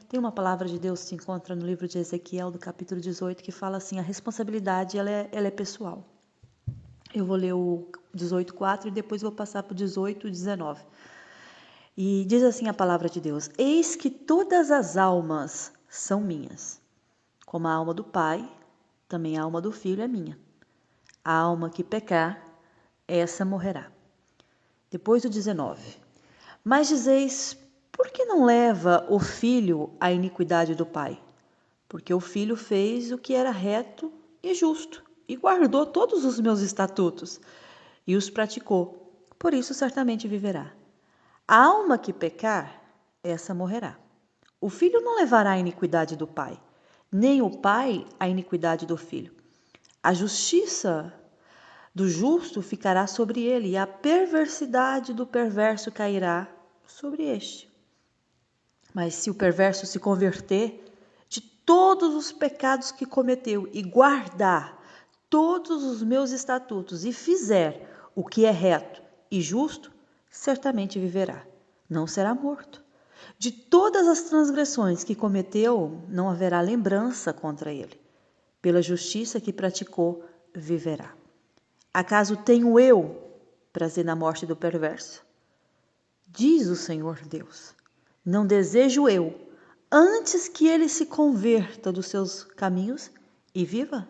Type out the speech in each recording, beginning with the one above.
Tem uma palavra de Deus que se encontra no livro de Ezequiel, do capítulo 18, que fala assim, a responsabilidade ela é pessoal. Eu vou ler o 18:4 e depois vou passar para o 18:19. E diz assim a palavra de Deus: Eis que todas as almas são minhas, como a alma do Pai, também a alma do Filho é minha. A alma que pecar, essa morrerá. Depois do 19. Mas dizeis, por que não leva o Filho a iniquidade do Pai? Porque o Filho fez o que era reto e justo, e guardou todos os meus estatutos, e os praticou. Por isso certamente viverá. A alma que pecar, essa morrerá. O filho não levará a iniquidade do pai, nem o pai a iniquidade do filho. A justiça do justo ficará sobre ele, e a perversidade do perverso cairá sobre este. Mas se o perverso se converter de todos os pecados que cometeu e guardar todos os meus estatutos e fizer o que é reto e justo, certamente viverá, não será morto. De todas as transgressões que cometeu, não haverá lembrança contra ele. Pela justiça que praticou, viverá. Acaso tenho eu prazer na morte do perverso? Diz o Senhor Deus. Não desejo eu, antes que ele se converta dos seus caminhos e viva?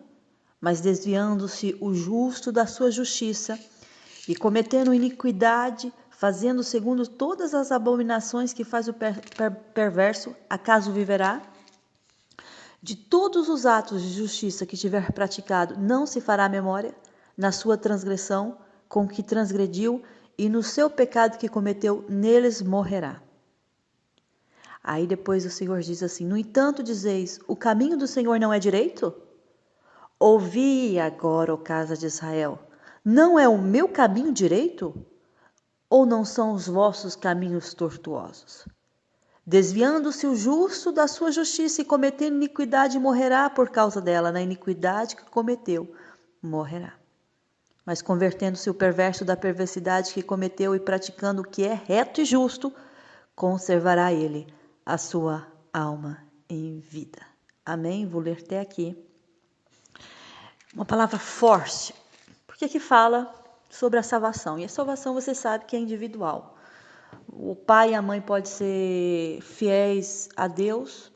Mas desviando-se o justo da sua justiça e cometendo iniquidade, fazendo segundo todas as abominações que faz o perverso, acaso viverá? De todos os atos de justiça que tiver praticado, não se fará memória na sua transgressão com que transgrediu, e no seu pecado que cometeu, neles morrerá. Aí depois o Senhor diz assim, no entanto dizeis, o caminho do Senhor não é direito? Ouvi agora, ó casa de Israel, não é o meu caminho direito? Ou não são os vossos caminhos tortuosos? Desviando-se o justo da sua justiça e cometendo iniquidade, morrerá por causa dela, na iniquidade que cometeu, morrerá. Mas convertendo-se o perverso da perversidade que cometeu e praticando o que é reto e justo, conservará ele a sua alma em vida. Amém? Vou ler até aqui. Uma palavra forte, porque aqui fala sobre a salvação. E a salvação você sabe que é individual. O pai e a mãe podem ser fiéis a Deus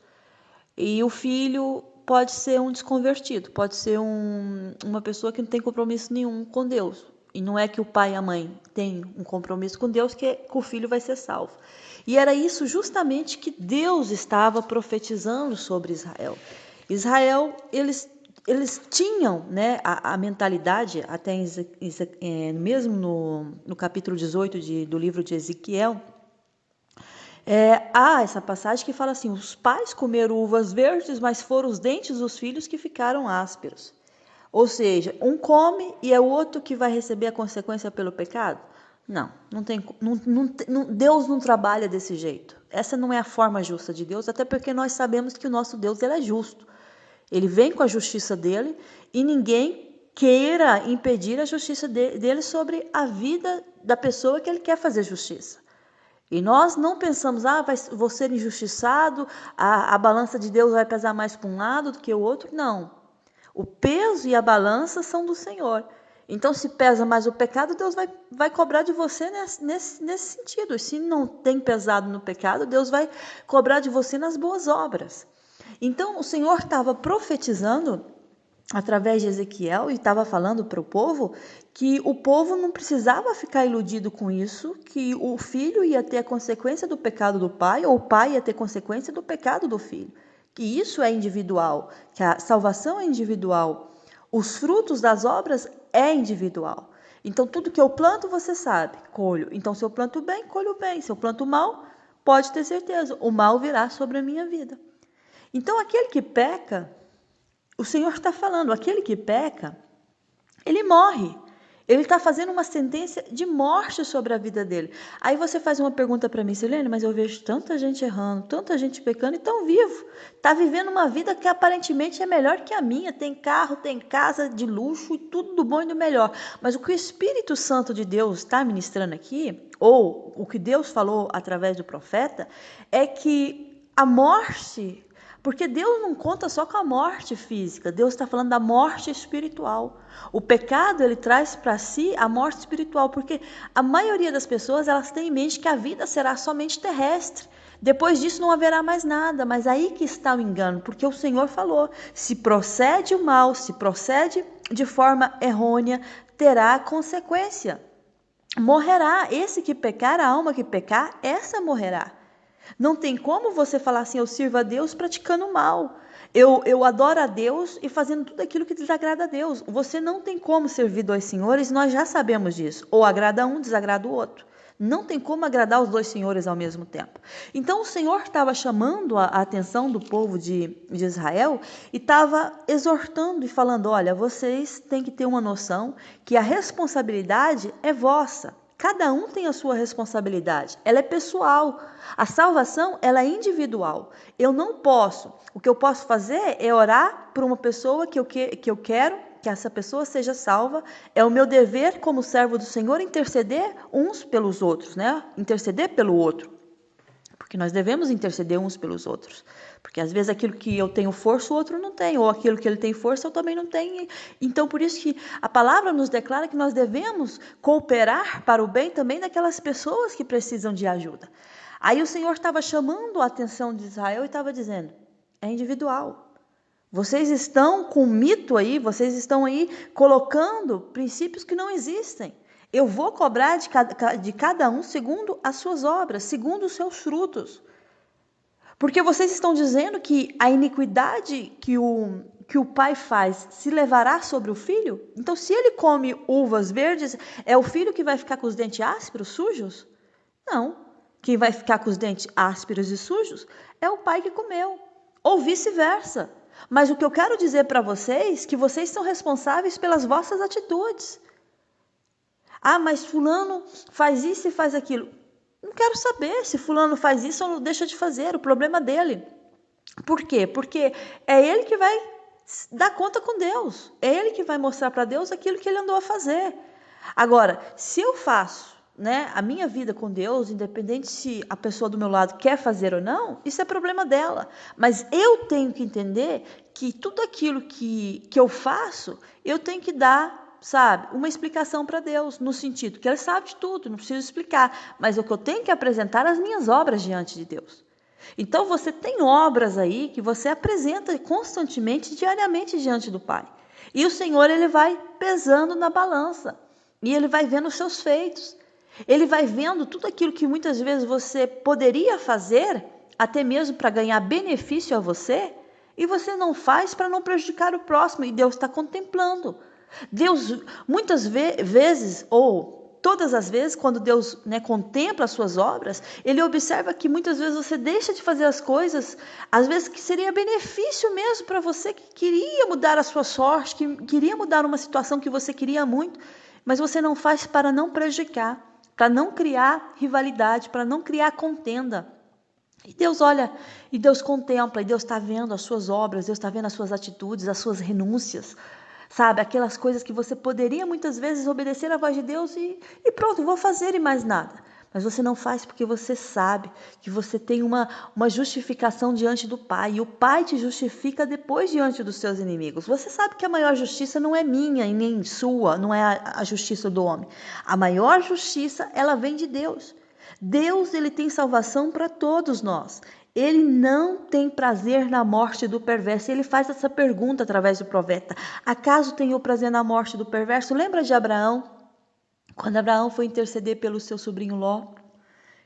e o filho pode ser um desconvertido, pode ser uma pessoa que não tem compromisso nenhum com Deus. E não é que o pai e a mãe têm um compromisso com Deus que o filho vai ser salvo. E era isso justamente que Deus estava profetizando sobre Israel. Israel, eles tinham, né, a mentalidade, até mesmo no capítulo 18 do livro de Ezequiel, há essa passagem que fala assim, os pais comeram uvas verdes, mas foram os dentes dos filhos que ficaram ásperos. Ou seja, um come e é o outro que vai receber a consequência pelo pecado? Não, Deus não trabalha desse jeito. Essa não é a forma justa de Deus, até porque nós sabemos que o nosso Deus ele é justo. Ele vem com a justiça dele e ninguém queira impedir a justiça dele sobre a vida da pessoa que ele quer fazer justiça. E nós não pensamos, vou ser injustiçado, a balança de Deus vai pesar mais para um lado do que o outro. Não. O peso e a balança são do Senhor. Então, se pesa mais o pecado, Deus vai cobrar de você nesse sentido. E se não tem pesado no pecado, Deus vai cobrar de você nas boas obras. Então, o Senhor estava profetizando através de Ezequiel e estava falando para o povo que o povo não precisava ficar iludido com isso, que o filho ia ter a consequência do pecado do pai, ou o pai ia ter consequência do pecado do filho. Que isso é individual, que a salvação é individual. Os frutos das obras é individual. Então, tudo que eu planto, você sabe, colho. Então, se eu planto bem, colho bem. Se eu planto mal, pode ter certeza, o mal virá sobre a minha vida. Então, aquele que peca, o Senhor está falando, aquele que peca, ele morre. Ele está fazendo uma sentença de morte sobre a vida dele. Aí você faz uma pergunta para mim, Silene, mas eu vejo tanta gente errando, tanta gente pecando e tão vivo. Está vivendo uma vida que aparentemente é melhor que a minha. Tem carro, tem casa de luxo e tudo do bom e do melhor. Mas o que o Espírito Santo de Deus está ministrando aqui, ou o que Deus falou através do profeta, é que a morte, porque Deus não conta só com a morte física, Deus está falando da morte espiritual. O pecado, ele traz para si a morte espiritual, porque a maioria das pessoas, elas têm em mente que a vida será somente terrestre. Depois disso não haverá mais nada, mas aí que está o engano, porque o Senhor falou, se procede o mal, se procede de forma errônea, terá consequência. Morrerá, esse que pecar, a alma que pecar, essa morrerá. Não tem como você falar assim, eu sirvo a Deus praticando mal. Eu adoro a Deus e fazendo tudo aquilo que desagrada a Deus. Você não tem como servir dois senhores, nós já sabemos disso. Ou agrada um, desagrada o outro. Não tem como agradar os dois senhores ao mesmo tempo. Então o Senhor estava chamando a atenção do povo de Israel e estava exortando e falando, olha, vocês têm que ter uma noção que a responsabilidade é vossa. Cada um tem a sua responsabilidade, ela é pessoal. A salvação, ela é individual. Eu não posso, o que eu posso fazer é orar por uma pessoa que eu quero que essa pessoa seja salva. É o meu dever como servo do Senhor interceder uns pelos outros, né? Interceder pelo outro. Porque nós devemos interceder uns pelos outros. Porque às vezes aquilo que eu tenho força, o outro não tem. Ou aquilo que ele tem força, eu também não tenho. Então, por isso que a palavra nos declara que nós devemos cooperar para o bem também daquelas pessoas que precisam de ajuda. Aí o Senhor estava chamando a atenção de Israel e estava dizendo, é individual. Vocês estão com mito aí, vocês estão aí colocando princípios que não existem. Eu vou cobrar de cada um segundo as suas obras, segundo os seus frutos. Porque vocês estão dizendo que a iniquidade que o pai faz se levará sobre o filho? Então, se ele come uvas verdes, é o filho que vai ficar com os dentes ásperos, sujos? Não. Quem vai ficar com os dentes ásperos e sujos é o pai que comeu. Ou vice-versa. Mas o que eu quero dizer para vocês é que vocês são responsáveis pelas vossas atitudes. Ah, mas fulano faz isso e faz aquilo. Não quero saber se fulano faz isso ou deixa de fazer, o problema dele. Por quê? Porque é ele que vai dar conta com Deus. É ele que vai mostrar para Deus aquilo que ele andou a fazer. Agora, se eu faço, né, a minha vida com Deus, independente se a pessoa do meu lado quer fazer ou não, isso é problema dela. Mas eu tenho que entender que tudo aquilo que eu faço, eu tenho que dar, sabe, uma explicação para Deus, no sentido que ele sabe de tudo, não preciso explicar, mas o que eu tenho que apresentar as minhas obras diante de Deus. Então você tem obras aí que você apresenta constantemente, diariamente diante do Pai. E o Senhor, ele vai pesando na balança, e ele vai vendo os seus feitos. Ele vai vendo tudo aquilo que muitas vezes você poderia fazer, até mesmo para ganhar benefício a você, e você não faz para não prejudicar o próximo, e Deus está contemplando. Deus, muitas vezes, ou todas as vezes, quando Deus, né, contempla as suas obras, Ele observa que muitas vezes você deixa de fazer as coisas, às vezes que seria benefício mesmo para você, que queria mudar a sua sorte, que queria mudar uma situação que você queria muito, mas você não faz para não prejudicar, para não criar rivalidade, para não criar contenda. E Deus olha, e Deus contempla, e Deus está vendo as suas obras, Deus está vendo as suas atitudes, as suas renúncias, sabe? Aquelas coisas que você poderia muitas vezes obedecer à voz de Deus e pronto, vou fazer e mais nada. Mas você não faz porque você sabe que você tem uma justificação diante do Pai. E o Pai te justifica depois diante dos seus inimigos. Você sabe que a maior justiça não é minha e nem sua, não é a justiça do homem. A maior justiça, ela vem de Deus. Deus, ele tem salvação para todos nós. Ele não tem prazer na morte do perverso. Ele faz essa pergunta através do profeta. Acaso tenho prazer na morte do perverso? Lembra de Abraão? Quando Abraão foi interceder pelo seu sobrinho Ló,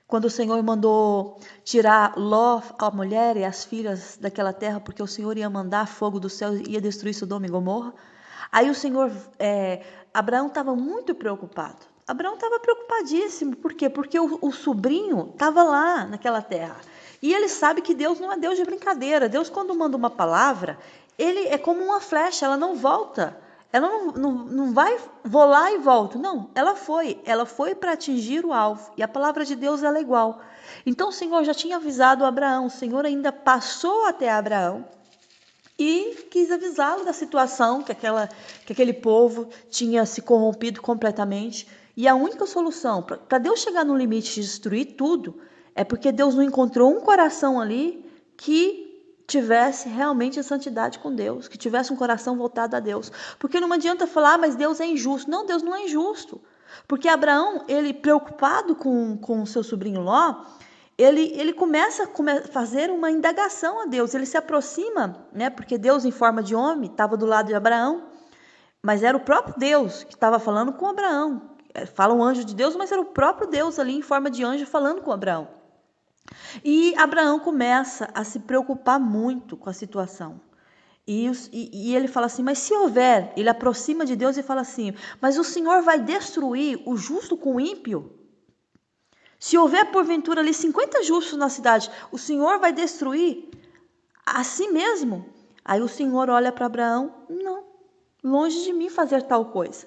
quando o Senhor mandou tirar Ló, a mulher e as filhas daquela terra, porque o Senhor ia mandar fogo do céu e ia destruir Sodoma e Gomorra. Aí o Senhor, Abraão estava muito preocupado. Abraão estava preocupadíssimo. Por quê? Porque o sobrinho estava lá naquela terra. E ele sabe que Deus não é Deus de brincadeira. Deus, quando manda uma palavra, ele é como uma flecha, ela não volta. Ela não vai, vou lá e volto. Não, ela foi para atingir o alvo. E a palavra de Deus, ela é igual. Então o Senhor já tinha avisado Abraão. O Senhor ainda passou até Abraão e quis avisá-lo da situação que aquele povo tinha se corrompido completamente. E a única solução para Deus chegar no limite de destruir tudo é porque Deus não encontrou um coração ali que tivesse realmente a santidade com Deus, que tivesse um coração voltado a Deus. Porque não adianta falar, mas Deus é injusto. Não, Deus não é injusto. Porque Abraão, ele preocupado com o seu sobrinho Ló, ele começa a fazer uma indagação a Deus. Ele se aproxima, né? Porque Deus em forma de homem estava do lado de Abraão, mas era o próprio Deus que estava falando com Abraão. Fala um anjo de Deus, mas era o próprio Deus ali em forma de anjo falando com Abraão. E Abraão começa a se preocupar muito com a situação. E ele fala assim, mas se houver, ele aproxima de Deus e fala assim, mas o Senhor vai destruir o justo com o ímpio? Se houver porventura ali 50 justos na cidade, o Senhor vai destruir a si mesmo? Aí o Senhor olha para Abraão, não, longe de mim fazer tal coisa.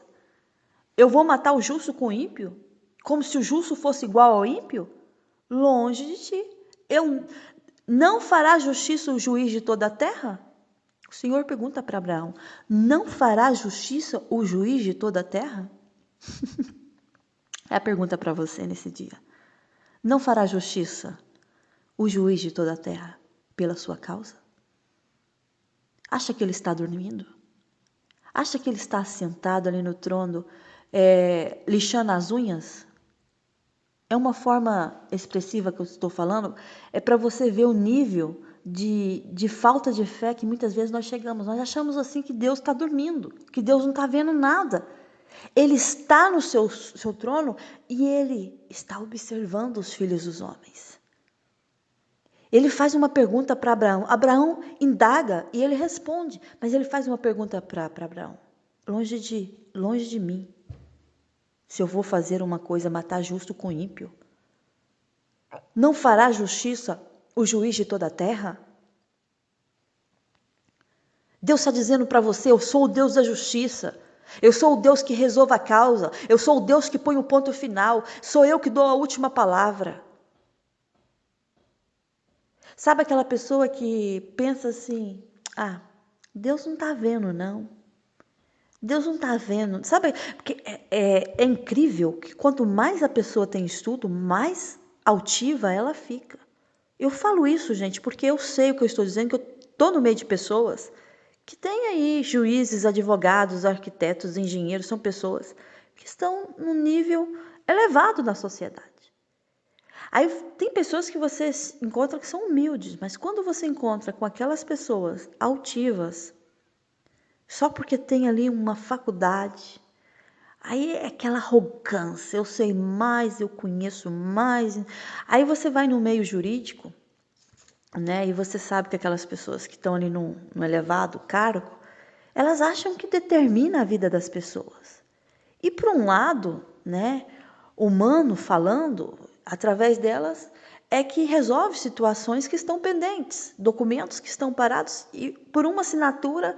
Eu vou matar o justo com o ímpio? Como se o justo fosse igual ao ímpio? Longe de ti. Eu não fará justiça o juiz de toda a terra? O Senhor pergunta para Abraão, não fará justiça o juiz de toda a terra? É a pergunta para você nesse dia. Não fará justiça o juiz de toda a terra pela sua causa? Acha que ele está dormindo? Acha que ele está sentado ali no trono, lixando as unhas? É uma forma expressiva que eu estou falando, é para você ver o nível de falta de fé que muitas vezes nós chegamos. Nós achamos assim que Deus está dormindo, que Deus não está vendo nada. Ele está no seu trono e Ele está observando os filhos dos homens. Ele faz uma pergunta para Abraão. Abraão indaga e ele responde, mas ele faz uma pergunta para Abraão. Longe de mim. Se eu vou fazer uma coisa, matar justo com ímpio, não fará justiça o juiz de toda a terra? Deus está dizendo para você, eu sou o Deus da justiça. Eu sou o Deus que resolve a causa. Eu sou o Deus que põe o ponto final. Sou eu que dou a última palavra. Sabe aquela pessoa que pensa assim, Deus não está vendo não. Deus não está vendo. Sabe, porque é incrível que quanto mais a pessoa tem estudo, mais altiva ela fica. Eu falo isso, gente, porque eu sei o que eu estou dizendo, que eu estou no meio de pessoas que têm aí juízes, advogados, arquitetos, engenheiros, são pessoas que estão num nível elevado na sociedade. Aí tem pessoas que você encontra que são humildes, mas quando você encontra com aquelas pessoas altivas, só porque tem ali uma faculdade, aí é aquela arrogância, eu sei mais, eu conheço mais. Aí você vai no meio jurídico, né? E você sabe que aquelas pessoas que estão ali no elevado cargo, elas acham que determina a vida das pessoas. E por um lado, né, humano falando, através delas, é que resolve situações que estão pendentes, documentos que estão parados e por uma assinatura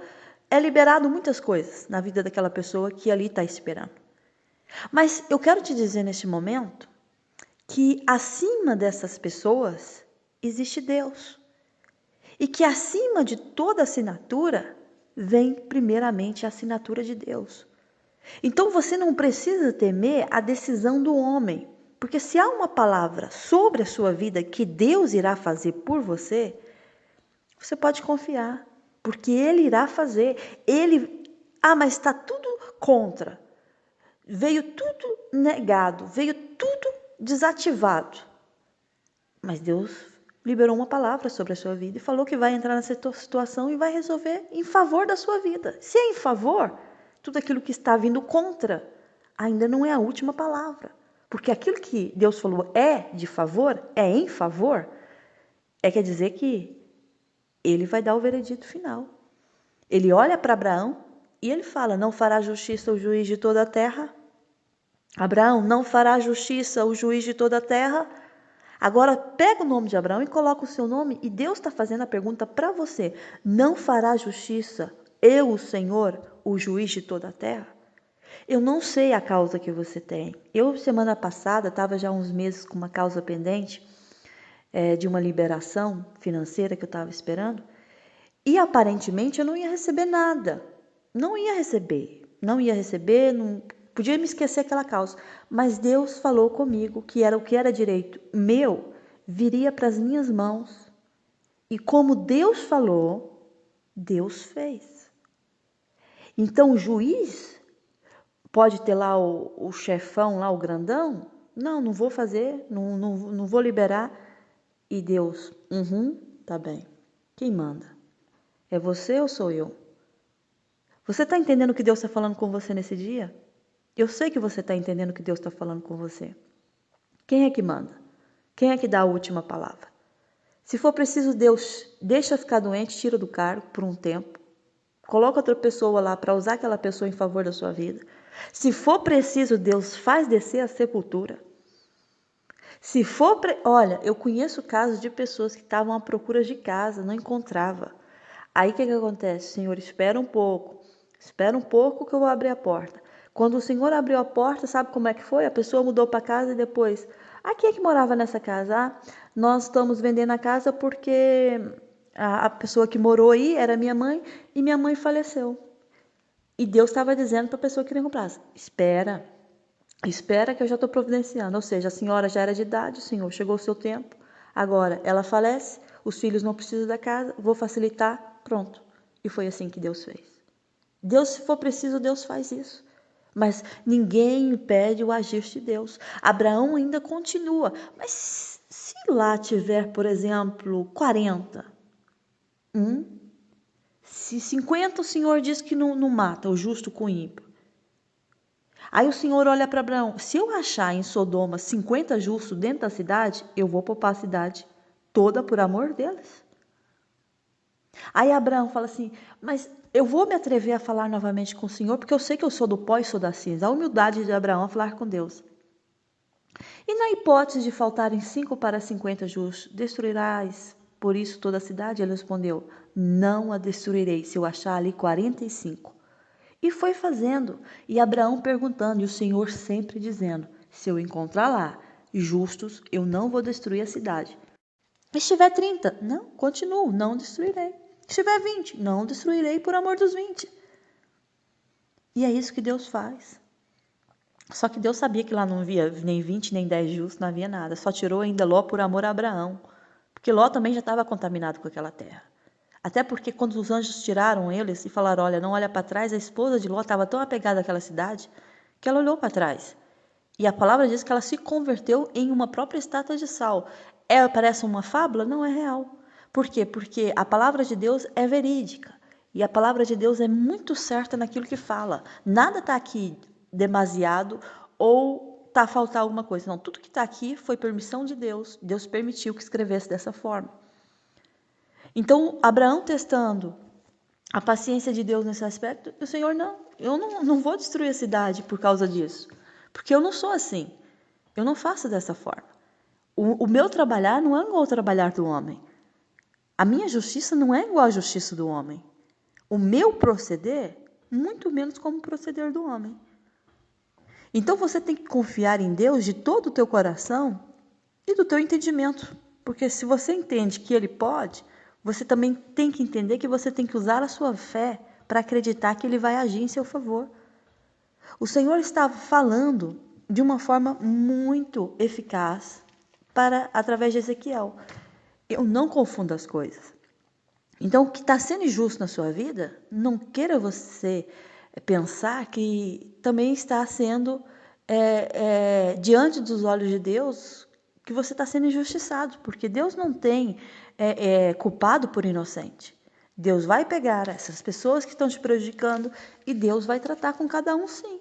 é liberado muitas coisas na vida daquela pessoa que ali está esperando. Mas eu quero te dizer neste momento que acima dessas pessoas existe Deus. E que acima de toda assinatura vem primeiramente a assinatura de Deus. Então você não precisa temer a decisão do homem, porque se há uma palavra sobre a sua vida que Deus irá fazer por você, você pode confiar, porque Ele irá fazer. Mas está tudo contra. Veio tudo negado, veio tudo desativado. Mas Deus liberou uma palavra sobre a sua vida e falou que vai entrar nessa situação e vai resolver em favor da sua vida. Se é em favor, tudo aquilo que está vindo contra ainda não é a última palavra. Porque aquilo que Deus falou é de favor, é em favor, quer dizer que Ele vai dar o veredito final. Ele olha para Abraão e ele fala, não fará justiça o juiz de toda a terra? Abraão, não fará justiça o juiz de toda a terra? Agora pega o nome de Abraão e coloca o seu nome e Deus está fazendo a pergunta para você. Não fará justiça eu, o Senhor, o juiz de toda a terra? Eu não sei a causa que você tem. Eu, semana passada, estava já há uns meses com uma causa pendente de uma liberação financeira que eu estava esperando. E aparentemente eu não ia receber nada. Não ia receber, não podia me esquecer aquela causa. Mas Deus falou comigo que era o que era direito meu, viria para as minhas mãos. E como Deus falou, Deus fez. Então o juiz pode ter lá o chefão, lá o grandão. Não vou fazer, não vou liberar. E Deus, tá bem. Quem manda? É você ou sou eu? Você está entendendo o que Deus está falando com você nesse dia? Eu sei que você está entendendo o que Deus está falando com você. Quem é que manda? Quem é que dá a última palavra? Se for preciso, Deus deixa ficar doente, tira do cargo por um tempo. Coloca outra pessoa lá para usar aquela pessoa em favor da sua vida. Se for preciso, Deus faz descer a sepultura. Se for, olha, eu conheço casos de pessoas que estavam à procura de casa, não encontrava. Aí o que acontece? Senhor, espera um pouco que eu vou abrir a porta. Quando o Senhor abriu a porta, sabe como é que foi? A pessoa mudou para casa e depois, quem é que morava nessa casa? Nós estamos vendendo a casa porque a pessoa que morou aí era minha mãe e minha mãe faleceu. E Deus estava dizendo para a pessoa que não comprasse, espera que eu já estou providenciando. Ou seja, a senhora já era de idade, Senhor, chegou o seu tempo. Agora, ela falece, os filhos não precisam da casa, vou facilitar, pronto. E foi assim que Deus fez. Deus, se for preciso, Deus faz isso. Mas ninguém impede o agir de Deus. Abraão ainda continua. Mas se lá tiver, por exemplo, 40, se 50 o Senhor diz que não mata o justo com o ímpio. Aí o Senhor olha para Abraão, se eu achar em Sodoma 50 justos dentro da cidade, eu vou poupar a cidade toda por amor deles. Aí Abraão fala assim, mas eu vou me atrever a falar novamente com o Senhor, porque eu sei que eu sou do pó e sou da cinza. A humildade de Abraão a falar com Deus. E na hipótese de faltarem 5 para 50 justos, destruirás por isso toda a cidade? Ele respondeu, não a destruirei se eu achar ali 45. E foi fazendo, e Abraão perguntando, e o Senhor sempre dizendo, se eu encontrar lá justos, eu não vou destruir a cidade. Se estiver 30, não, continuo, não destruirei. Se estiver 20, não destruirei por amor dos 20. E é isso que Deus faz. Só que Deus sabia que lá não havia nem 20, nem 10 justos, não havia nada. Só tirou ainda Ló por amor a Abraão. Porque Ló também já estava contaminado com aquela terra. Até porque quando os anjos tiraram eles e falaram, olha, não olha para trás, a esposa de Ló estava tão apegada àquela cidade que ela olhou para trás. E a palavra diz que ela se converteu em uma própria estátua de sal. Parece uma fábula? Não, é real. Por quê? Porque a palavra de Deus é verídica. E a palavra de Deus é muito certa naquilo que fala. Nada está aqui demasiado ou está a faltar alguma coisa. Não, tudo que está aqui foi permissão de Deus. Deus permitiu que escrevesse dessa forma. Então, Abraão testando a paciência de Deus nesse aspecto, o Senhor, eu não vou destruir a cidade por causa disso. Porque eu não sou assim. Eu não faço dessa forma. O meu trabalhar não é igual ao trabalhar do homem. A minha justiça não é igual à justiça do homem. O meu proceder, muito menos como o proceder do homem. Então você tem que confiar em Deus de todo o teu coração e do teu entendimento. Porque se você entende que Ele pode, você também tem que entender que você tem que usar a sua fé para acreditar que Ele vai agir em seu favor. O Senhor estava falando de uma forma muito eficaz através de Ezequiel. Eu não confundo as coisas. Então, o que está sendo injusto na sua vida, não queira você pensar que também está sendo, diante dos olhos de Deus, que você está sendo injustiçado, porque Deus não tem culpado por inocente. Deus vai pegar essas pessoas que estão te prejudicando e Deus vai tratar com cada um sim.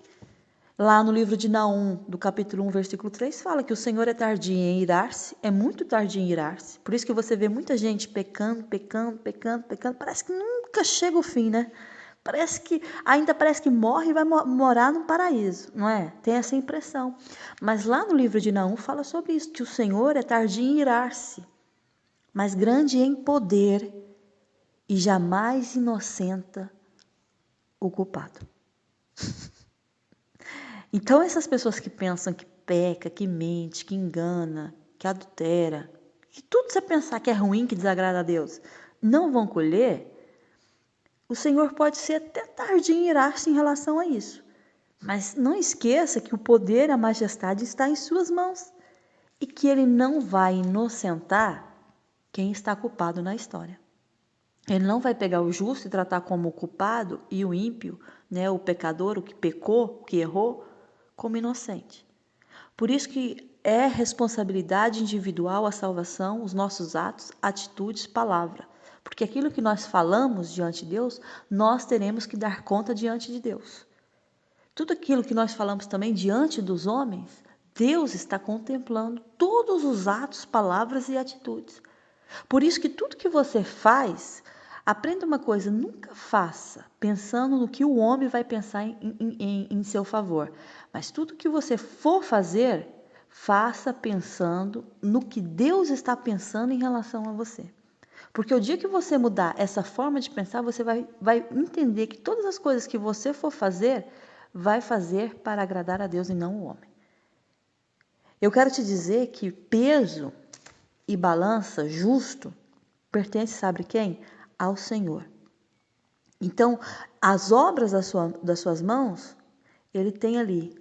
Lá no livro de Naum, do capítulo 1, versículo 3, fala que o Senhor é tardio em irar-se, é muito tardio em irar-se. Por isso que você vê muita gente pecando, parece que nunca chega o fim, né? Parece que morre e vai morar no paraíso, não é? Tem essa impressão. Mas lá no livro de Naum fala sobre isso, que o Senhor é tardio em irar-se, mas grande em poder e jamais inocenta o culpado. Então, essas pessoas que pensam que peca, que mente, que engana, que adultera, que tudo você pensar que é ruim, que desagrada a Deus, não vão colher, o Senhor pode ser até tardio em irar-se em relação a isso. Mas não esqueça que o poder e a majestade está em suas mãos e que Ele não vai inocentar quem está culpado na história. Ele não vai pegar o justo e tratar como o culpado e o ímpio, né, o pecador, o que pecou, o que errou, como inocente. Por isso que é responsabilidade individual a salvação, os nossos atos, atitudes, palavra. Porque aquilo que nós falamos diante de Deus, nós teremos que dar conta diante de Deus. Tudo aquilo que nós falamos também diante dos homens, Deus está contemplando todos os atos, palavras e atitudes. Por isso que tudo que você faz, aprenda uma coisa, nunca faça pensando no que o homem vai pensar em seu favor. Mas tudo que você for fazer, faça pensando no que Deus está pensando em relação a você. Porque o dia que você mudar essa forma de pensar, você vai entender que todas as coisas que você for fazer, vai fazer para agradar a Deus e não o homem. Eu quero te dizer que peso e balança justo pertence, sabe quem? Ao Senhor. Então, as obras das suas mãos, Ele tem ali.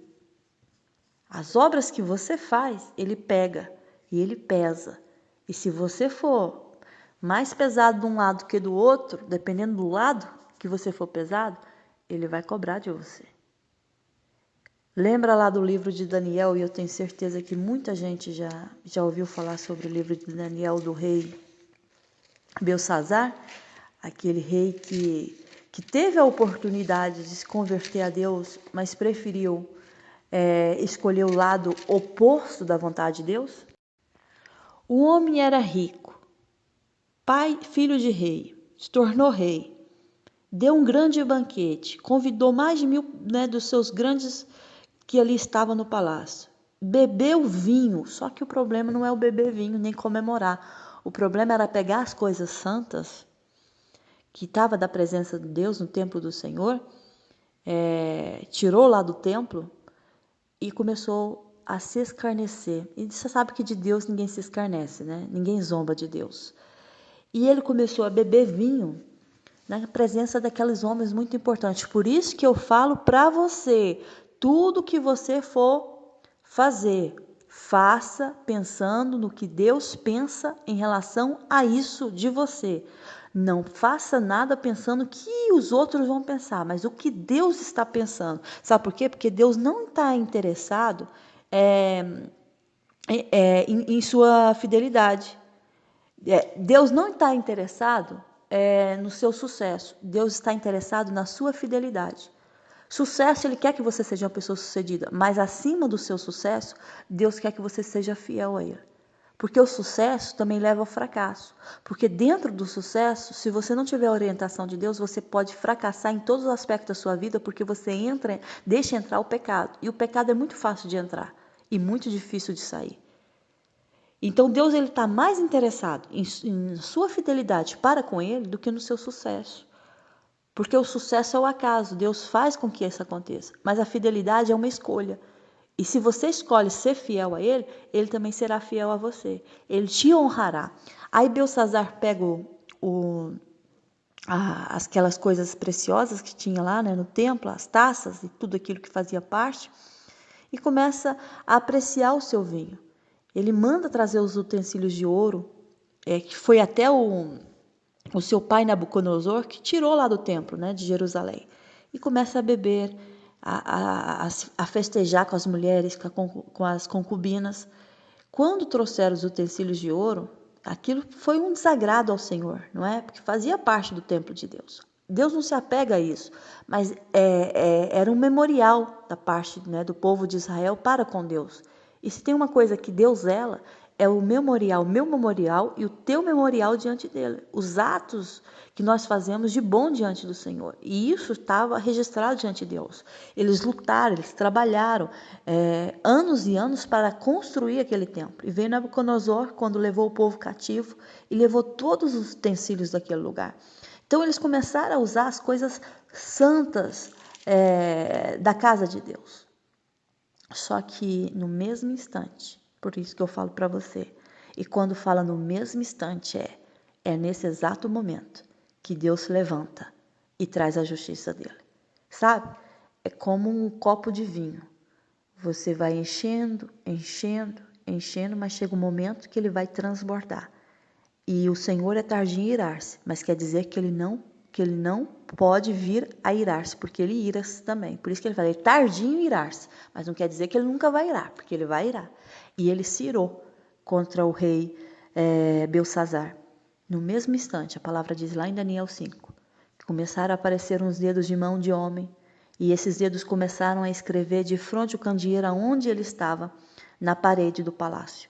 As obras que você faz, Ele pega e Ele pesa. E se você for mais pesado de um lado que do outro, dependendo do lado que você for pesado, Ele vai cobrar de você. Lembra lá do livro de Daniel, e eu tenho certeza que muita gente já ouviu falar sobre o livro de Daniel do rei Belsazar, aquele rei que teve a oportunidade de se converter a Deus, mas preferiu escolher o lado oposto da vontade de Deus. O homem era rico, pai, filho de rei, se tornou rei, deu um grande banquete, convidou mais de 1000, dos seus grandes que ali estavam no palácio. Bebeu vinho, só que o problema não é o beber vinho nem comemorar. O problema era pegar as coisas santas que estava da presença de Deus no templo do Senhor, tirou lá do templo e começou a se escarnecer. E você sabe que de Deus ninguém se escarnece, né? Ninguém zomba de Deus. E ele começou a beber vinho na presença daqueles homens muito importantes. Por isso que eu falo para você, tudo que você for fazer, faça pensando no que Deus pensa em relação a isso de você. Não faça nada pensando o que os outros vão pensar, mas o que Deus está pensando. Sabe por quê? Porque Deus não está interessado em sua fidelidade. Deus não está interessado no seu sucesso. Deus está interessado na sua fidelidade. Sucesso, Ele quer que você seja uma pessoa sucedida, mas acima do seu sucesso, Deus quer que você seja fiel a Ele. Porque o sucesso também leva ao fracasso. Porque dentro do sucesso, se você não tiver a orientação de Deus, você pode fracassar em todos os aspectos da sua vida, porque você deixa entrar o pecado. E o pecado é muito fácil de entrar e muito difícil de sair. Então Deus está mais interessado em sua fidelidade para com Ele do que no seu sucesso. Porque o sucesso é o acaso, Deus faz com que isso aconteça. Mas a fidelidade é uma escolha. E se você escolhe ser fiel a Ele, Ele também será fiel a você. Ele te honrará. Aí Belsazar pega aquelas coisas preciosas que tinha lá, no templo, as taças e tudo aquilo que fazia parte, e começa a apreciar o seu vinho. Ele manda trazer os utensílios de ouro, que foi até o seu pai Nabucodonosor, que tirou lá do templo, de Jerusalém. E começa a beber, a festejar com as mulheres, com as concubinas. Quando trouxeram os utensílios de ouro, aquilo foi um desagrado ao Senhor, não é? Porque fazia parte do templo de Deus. Deus não se apega a isso, mas era um memorial da parte do povo de Israel para com Deus. E se tem uma coisa que Deus zela, é o memorial, meu memorial e o teu memorial diante dele. Os atos que nós fazemos de bom diante do Senhor. E isso estava registrado diante de Deus. Eles lutaram, eles trabalharam anos e anos para construir aquele templo. E veio Nabucodonosor quando levou o povo cativo e levou todos os utensílios daquele lugar. Então eles começaram a usar as coisas santas da casa de Deus. Só que no mesmo instante, por isso que eu falo para você, e quando fala no mesmo instante é nesse exato momento que Deus se levanta e traz a justiça dele. Sabe? É como um copo de vinho. Você vai enchendo, enchendo, enchendo, mas chega um momento que ele vai transbordar. E o Senhor é tardio em irar-se, mas quer dizer que ele não pode vir a irar-se, porque ele ira-se também. Por isso que ele fala, ele é tardio em irar-se, mas não quer dizer que ele nunca vai irar, porque ele vai irar. E ele se irou contra o rei Belsazar. No mesmo instante, a palavra diz lá em Daniel 5, que começaram a aparecer uns dedos de mão de homem, e esses dedos começaram a escrever de fronte ao candeeiro onde ele estava, na parede do palácio.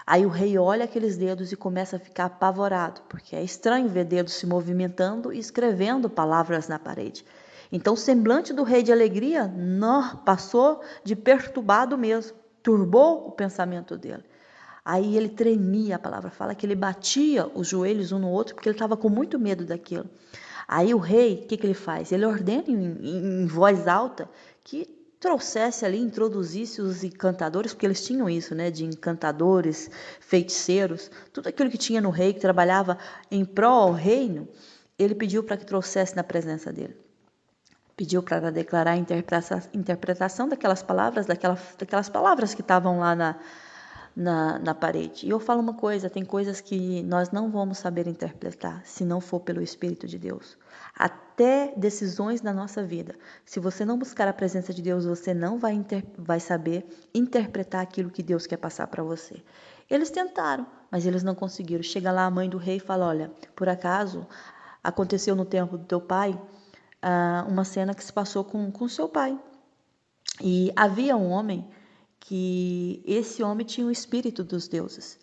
Aí o rei olha aqueles dedos e começa a ficar apavorado, porque é estranho ver dedos se movimentando e escrevendo palavras na parede. Então o semblante do rei de alegria passou de perturbado mesmo, turbou o pensamento dele. Aí ele tremia, a palavra fala que ele batia os joelhos um no outro, porque ele estava com muito medo daquilo. Aí o rei, o que ele faz? Ele ordena em voz alta que trouxesse ali, introduzisse os encantadores, porque eles tinham isso, né, de encantadores, feiticeiros, tudo aquilo que tinha no rei, que trabalhava em prol ao reino, ele pediu para que trouxesse na presença dele. Pediu para declarar a interpretação daquelas palavras, daquelas palavras que estavam lá na parede. E eu falo uma coisa, tem coisas que nós não vamos saber interpretar se não for pelo Espírito de Deus. Até decisões na nossa vida. Se você não buscar a presença de Deus, você não vai saber interpretar aquilo que Deus quer passar para você. Eles tentaram, mas eles não conseguiram. Chega lá a mãe do rei e fala, olha, por acaso aconteceu no tempo do teu pai uma cena que se passou com seu pai. E havia um homem que esse homem tinha o espírito dos deuses.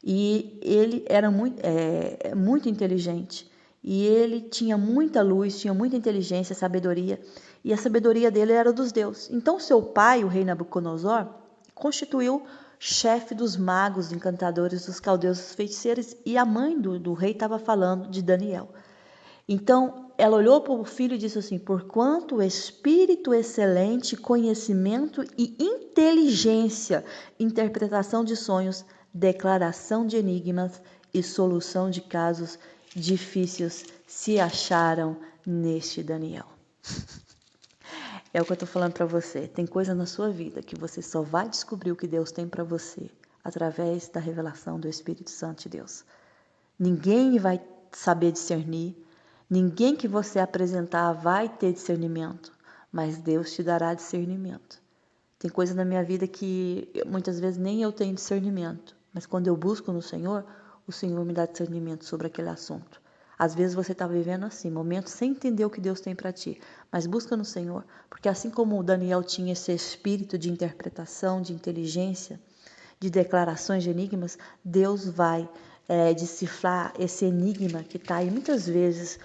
E ele era muito inteligente. E ele tinha muita luz, tinha muita inteligência, sabedoria. E a sabedoria dele era dos deuses. Então seu pai, o rei Nabucodonosor, constituiu chefe dos magos, encantadores, dos caldeus, dos feiticeiros. E a mãe do rei estava falando de Daniel. Então, ela olhou para o filho e disse assim, porquanto espírito excelente, conhecimento e inteligência, interpretação de sonhos, declaração de enigmas e solução de casos difíceis se acharam neste Daniel. É o que eu estou falando para você. Tem coisa na sua vida que você só vai descobrir o que Deus tem para você através da revelação do Espírito Santo de Deus. Ninguém vai saber discernir. Ninguém que você apresentar vai ter discernimento, mas Deus te dará discernimento. Tem coisa na minha vida que muitas vezes nem eu tenho discernimento, mas quando eu busco no Senhor, o Senhor me dá discernimento sobre aquele assunto. Às vezes você está vivendo assim, momentos sem entender o que Deus tem para ti, mas busca no Senhor, porque assim como o Daniel tinha esse espírito de interpretação, de inteligência, de declarações de enigmas, Deus vai decifrar esse enigma que está aí muitas vezes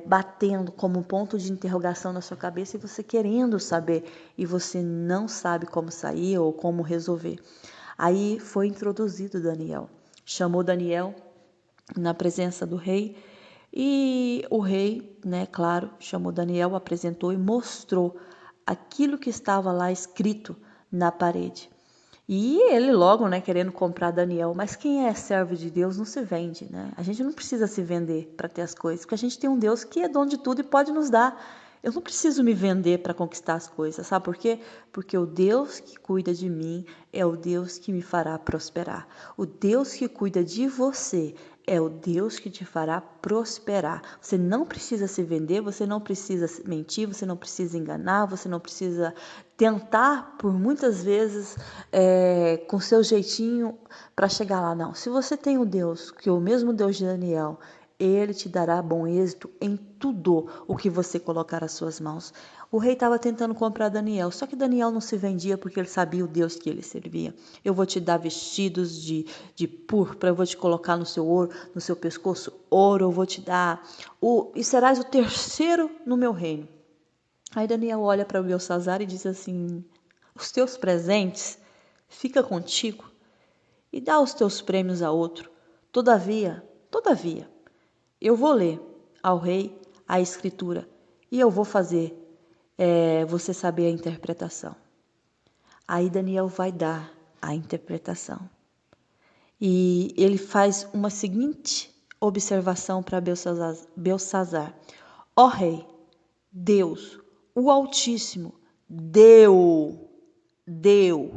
batendo como um ponto de interrogação na sua cabeça e você querendo saber e você não sabe como sair ou como resolver. Aí foi introduzido Daniel, chamou Daniel na presença do rei e o rei, claro, chamou Daniel, apresentou e mostrou aquilo que estava lá escrito na parede. E ele logo, querendo comprar Daniel. Mas quem é servo de Deus não se vende, A gente não precisa se vender para ter as coisas, porque a gente tem um Deus que é dono de tudo e pode nos dar. Eu não preciso me vender para conquistar as coisas, sabe por quê? Porque o Deus que cuida de mim é o Deus que me fará prosperar. O Deus que cuida de você é o Deus que te fará prosperar. Você não precisa se vender, você não precisa mentir, você não precisa enganar, você não precisa tentar por muitas vezes com seu jeitinho para chegar lá. Não, se você tem o Deus, que é o mesmo Deus de Daniel, ele te dará bom êxito em tudo o que você colocar às suas mãos. O rei estava tentando comprar Daniel, só que Daniel não se vendia porque ele sabia o Deus que ele servia. Eu vou te dar vestidos de púrpura, eu vou te colocar no seu pescoço ouro, eu vou te dar, e serás o terceiro no meu reino. Aí Daniel olha para Belsazar e diz assim, os teus presentes fica contigo e dá os teus prêmios a outro. Todavia, eu vou ler ao rei a escritura e eu vou fazer você saber a interpretação. Aí Daniel vai dar a interpretação. E ele faz uma seguinte observação para Belsazar. Ó rei, Deus, o Altíssimo, deu,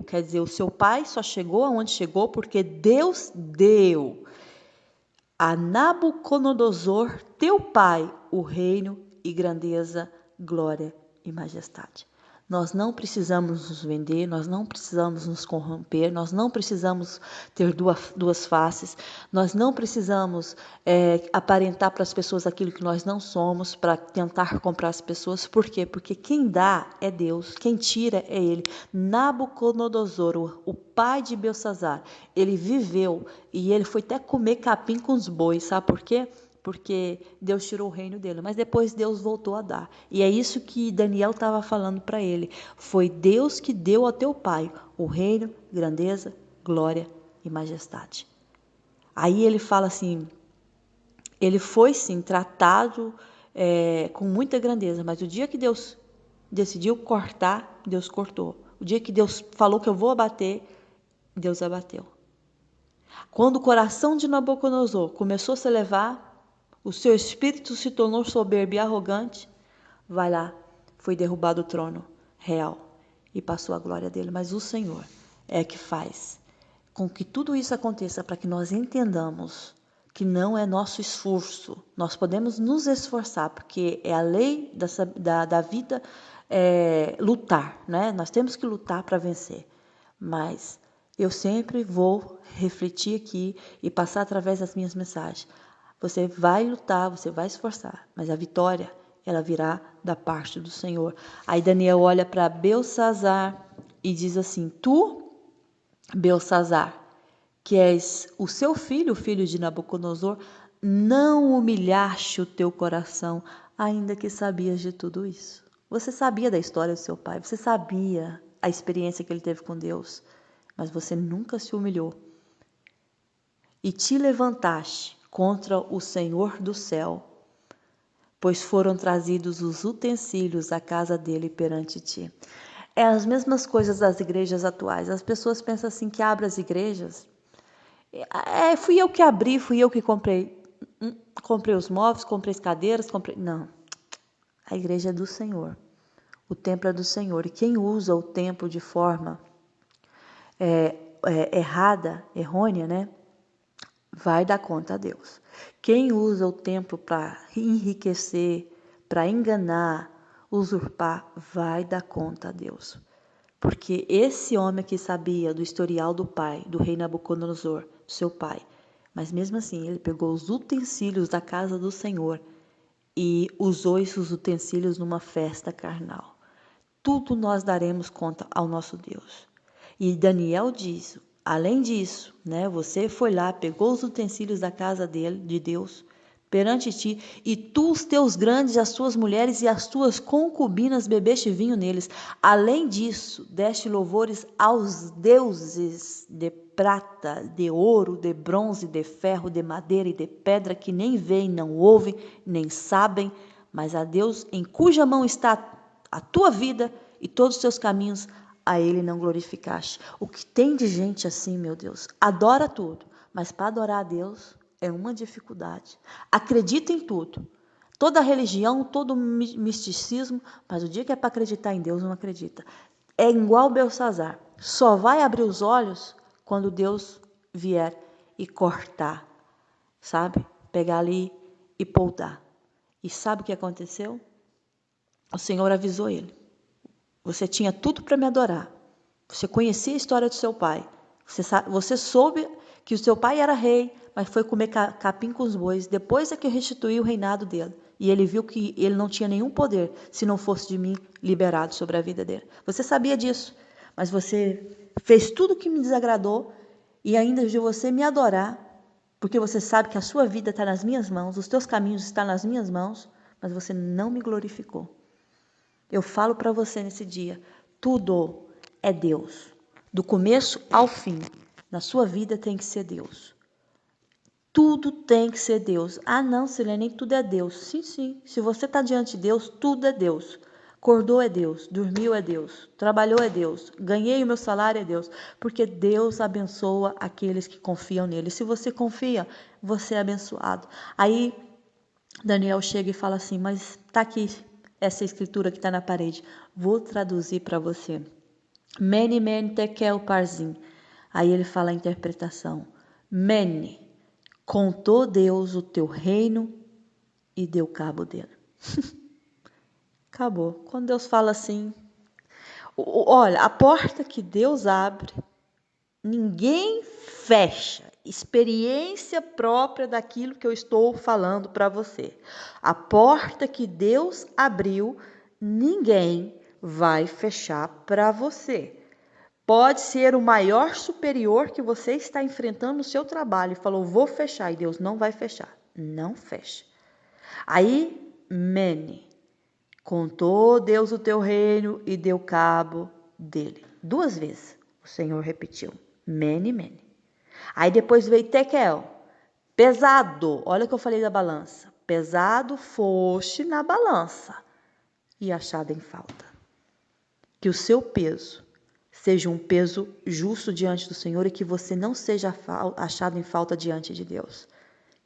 quer dizer, o seu pai só chegou aonde chegou porque Deus deu. a Nabucodonosor, teu pai, o reino e grandeza, glória e majestade. Nós não precisamos nos vender, nós não precisamos nos corromper, nós não precisamos ter duas faces, nós não precisamos aparentar para as pessoas aquilo que nós não somos para tentar comprar as pessoas. Por quê? Porque quem dá é Deus, quem tira é Ele. Nabucodonosor, o pai de Belsazar, ele viveu e ele foi até comer capim com os bois, sabe por quê? Porque Deus tirou o reino dele, mas depois Deus voltou a dar. E é isso que Daniel estava falando para ele. Foi Deus que deu ao teu pai o reino, grandeza, glória e majestade. Aí ele fala assim, ele foi sim tratado com muita grandeza, mas o dia que Deus decidiu cortar, Deus cortou. O dia que Deus falou que eu vou abater, Deus abateu. Quando o coração de Nabucodonosor começou a se elevar, o seu espírito se tornou soberbo e arrogante, vai lá, foi derrubado o trono real e passou a glória dele. Mas o Senhor é que faz com que tudo isso aconteça para que nós entendamos que não é nosso esforço. Nós podemos nos esforçar, porque é a lei da vida lutar, né? Nós temos que lutar para vencer. Mas eu sempre vou refletir aqui e passar através das minhas mensagens. Você vai lutar, você vai esforçar, mas a vitória, ela virá da parte do Senhor. Aí Daniel olha para Belsazar e diz assim, tu, Belsazar, que és o seu filho, o filho de Nabucodonosor, não humilhaste o teu coração, ainda que sabias de tudo isso. Você sabia da história do seu pai, você sabia a experiência que ele teve com Deus, mas você nunca se humilhou. E te levantaste contra o Senhor do céu, pois foram trazidos os utensílios à casa dele perante ti. É as mesmas coisas das igrejas atuais. As pessoas pensam assim que abre as igrejas. Fui eu que abri, fui eu que comprei. Comprei os móveis, comprei as cadeiras, comprei. Não. A igreja é do Senhor. O templo é do Senhor. E quem usa o templo de forma errada, errônea, né? Vai dar conta a Deus. Quem usa o templo para enriquecer, para enganar, usurpar, vai dar conta a Deus. Porque esse homem que sabia do historial do pai, do rei Nabucodonosor, seu pai, mas mesmo assim ele pegou os utensílios da casa do Senhor e usou esses utensílios numa festa carnal. Tudo nós daremos conta ao nosso Deus. E Daniel diz, além disso, né, você foi lá, pegou os utensílios da casa dele, de Deus, perante ti, e tu, os teus grandes, as tuas mulheres e as tuas concubinas bebeste vinho neles. Além disso, deste louvores aos deuses de prata, de ouro, de bronze, de ferro, de madeira e de pedra, que nem veem, não ouvem, nem sabem, mas a Deus em cuja mão está a tua vida e todos os teus caminhos, a ele não glorificaste. O que tem de gente assim, meu Deus, adora tudo, mas para adorar a Deus é uma dificuldade. Acredita em tudo, toda religião, todo misticismo, mas o dia que é para acreditar em Deus, não acredita. É igual Belsazar, só vai abrir os olhos quando Deus vier e cortar, sabe? Pegar ali e poldar. E sabe o que aconteceu? O Senhor avisou ele. Você tinha tudo para me adorar. Você conhecia a história do seu pai. Você soube que o seu pai era rei, mas foi comer capim com os bois. Depois é que eu restituí o reinado dele. E ele viu que ele não tinha nenhum poder se não fosse de mim liberado sobre a vida dele. Você sabia disso, mas você fez tudo que me desagradou e ainda de você me adorar, porque você sabe que a sua vida está nas minhas mãos, os teus caminhos estão nas minhas mãos, mas você não me glorificou. Eu falo para você nesse dia, tudo é Deus. Do começo ao fim, na sua vida tem que ser Deus. Tudo tem que ser Deus. Ah não, Silene, nem tudo é Deus. Sim, sim, se você está diante de Deus, tudo é Deus. Acordou é Deus, dormiu é Deus, trabalhou é Deus, ganhei o meu salário é Deus. Porque Deus abençoa aqueles que confiam nele. Se você confia, você é abençoado. Aí Daniel chega e fala assim, mas está aqui essa escritura que está na parede. Vou traduzir para você. Mene, mene, tekel, parzim. Aí ele fala a interpretação. Mene, Contou Deus o teu reino e deu cabo dele. Acabou. Quando Deus fala assim, olha, a porta que Deus abre, ninguém fecha. Experiência própria daquilo que eu estou falando para você. A porta que Deus abriu, ninguém vai fechar para você. Pode ser o maior superior que você está enfrentando no seu trabalho e falou, vou fechar, e Deus não vai fechar. Não fecha. Aí, Mene, contou Deus o teu reino e deu cabo dele. 2 vezes o Senhor repetiu, Mene, Mene. Aí depois veio Tekel, pesado, olha o que eu falei da balança. Pesado foste na balança e achado em falta. Que o seu peso seja um peso justo diante do Senhor e que você não seja achado em falta diante de Deus.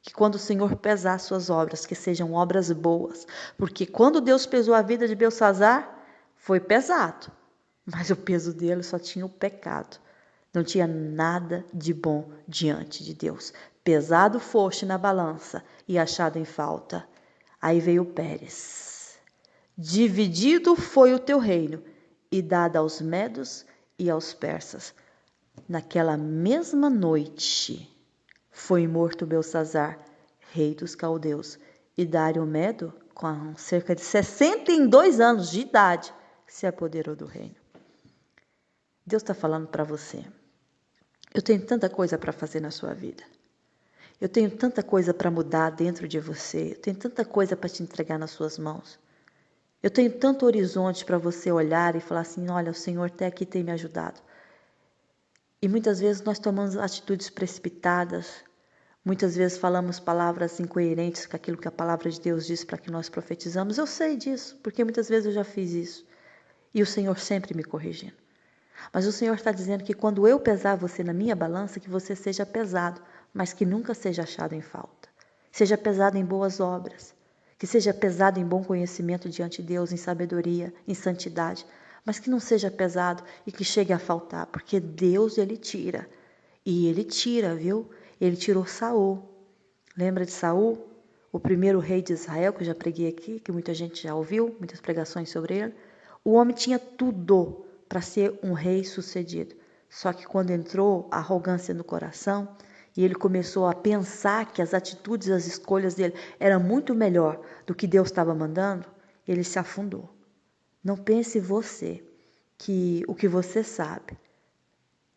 Que quando o Senhor pesar suas obras, que sejam obras boas. Porque quando Deus pesou a vida de Belsazar, foi pesado. Mas o peso dele só tinha o pecado. Não tinha nada de bom diante de Deus. Pesado foste na balança e achado em falta. Aí veio Pérez. Dividido foi o teu reino e dado aos medos e aos persas. Naquela mesma noite foi morto Belsazar, rei dos caldeus, e Dário Medo, com cerca de 62 anos de idade, se apoderou do reino. Deus está falando para você. Eu tenho tanta coisa para fazer na sua vida. Eu tenho tanta coisa para mudar dentro de você. Eu tenho tanta coisa para te entregar nas suas mãos. Eu tenho tanto horizonte para você olhar e falar assim, olha, o Senhor até aqui tem me ajudado. E muitas vezes nós tomamos atitudes precipitadas. Muitas vezes falamos palavras incoerentes com aquilo que a palavra de Deus diz para que nós profetizamos. Eu sei disso, porque muitas vezes eu já fiz isso. E o Senhor sempre me corrigindo. Mas o Senhor está dizendo que quando eu pesar você na minha balança, que você seja pesado, mas que nunca seja achado em falta. Seja pesado em boas obras. Que seja pesado em bom conhecimento diante de Deus, em sabedoria, em santidade. Mas que não seja pesado e que chegue a faltar, porque Deus, Ele tira. E Ele tira, viu? Ele tirou Saul. Lembra de Saul? O primeiro rei de Israel, que eu já preguei aqui, que muita gente já ouviu, muitas pregações sobre ele. O homem tinha tudo para ser um rei sucedido. Só que quando entrou a arrogância no coração, e ele começou a pensar que as atitudes, as escolhas dele eram muito melhor do que Deus estava mandando, ele se afundou. Não pense você que o que você sabe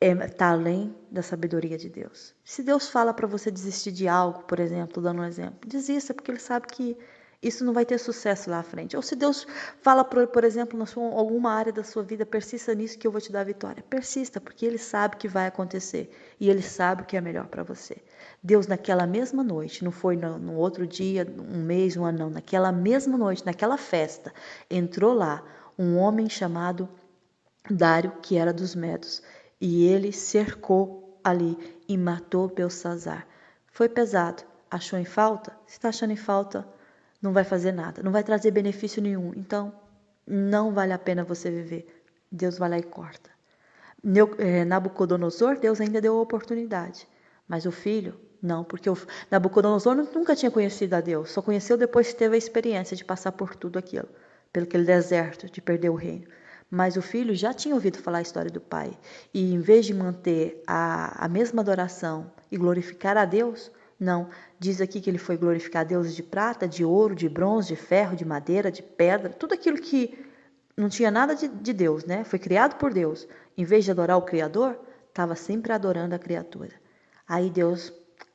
está além da sabedoria de Deus. Se Deus fala para você desistir de algo, por exemplo, dando um exemplo, desista, porque Ele sabe que isso não vai ter sucesso lá à frente. Ou se Deus fala, por exemplo, alguma área da sua vida, persista nisso que eu vou te dar a vitória. Persista, porque Ele sabe que vai acontecer e Ele sabe o que é melhor para você. Deus, naquela mesma noite, não foi no outro dia, um mês, um ano, não. Naquela mesma noite, naquela festa, entrou lá um homem chamado Dário, que era dos Medos. E ele cercou ali e matou Belsazar. Foi pesado. Achou em falta? Se está achando em falta, não vai fazer nada. Não vai trazer benefício nenhum. Então, não vale a pena você viver. Deus vai lá e corta. Nabucodonosor, Deus ainda deu a oportunidade. Mas o filho, não. Porque Nabucodonosor nunca tinha conhecido a Deus. Só conheceu depois que teve a experiência de passar por tudo aquilo. Pelo aquele deserto, de perder o reino. Mas o filho já tinha ouvido falar a história do pai. E em vez de manter a mesma adoração e glorificar a Deus, não. Diz aqui que ele foi glorificar a Deus de prata, de ouro, de bronze, de ferro, de madeira, de pedra. Tudo aquilo que não tinha nada de Deus, né? Foi criado por Deus. Em vez de adorar o Criador, estava sempre adorando a criatura. Aí Deus,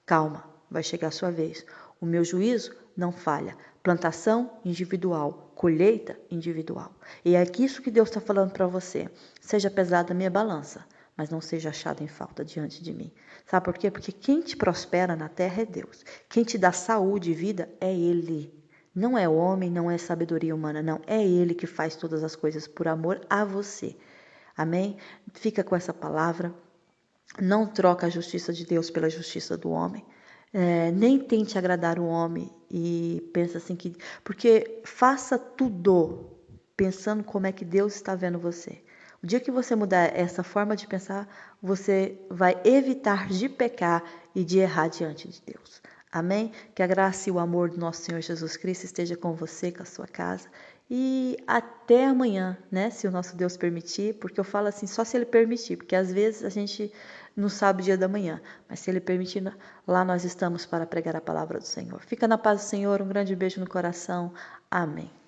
calma, vai chegar a sua vez. O meu juízo não falha. Plantação individual, colheita individual. E é isso que Deus está falando para você. Seja pesada a minha balança, mas não seja achado em falta diante de mim. Sabe por quê? Porque quem te prospera na terra é Deus. Quem te dá saúde e vida é Ele. Não é homem, não é sabedoria humana, não. É Ele que faz todas as coisas por amor a você. Amém? Fica com essa palavra. Não troca a justiça de Deus pela justiça do homem. Nem tente agradar o homem e pensa assim que... Porque faça tudo pensando como é que Deus está vendo você. O dia que você mudar essa forma de pensar, você vai evitar de pecar e de errar diante de Deus. Amém? Que a graça e o amor do nosso Senhor Jesus Cristo esteja com você, com a sua casa. E até amanhã, né? Se o nosso Deus permitir, porque eu falo assim, só se Ele permitir, porque às vezes a gente não sabe o dia da manhã, mas se Ele permitir, lá nós estamos para pregar a palavra do Senhor. Fica na paz do Senhor, um grande beijo no coração. Amém.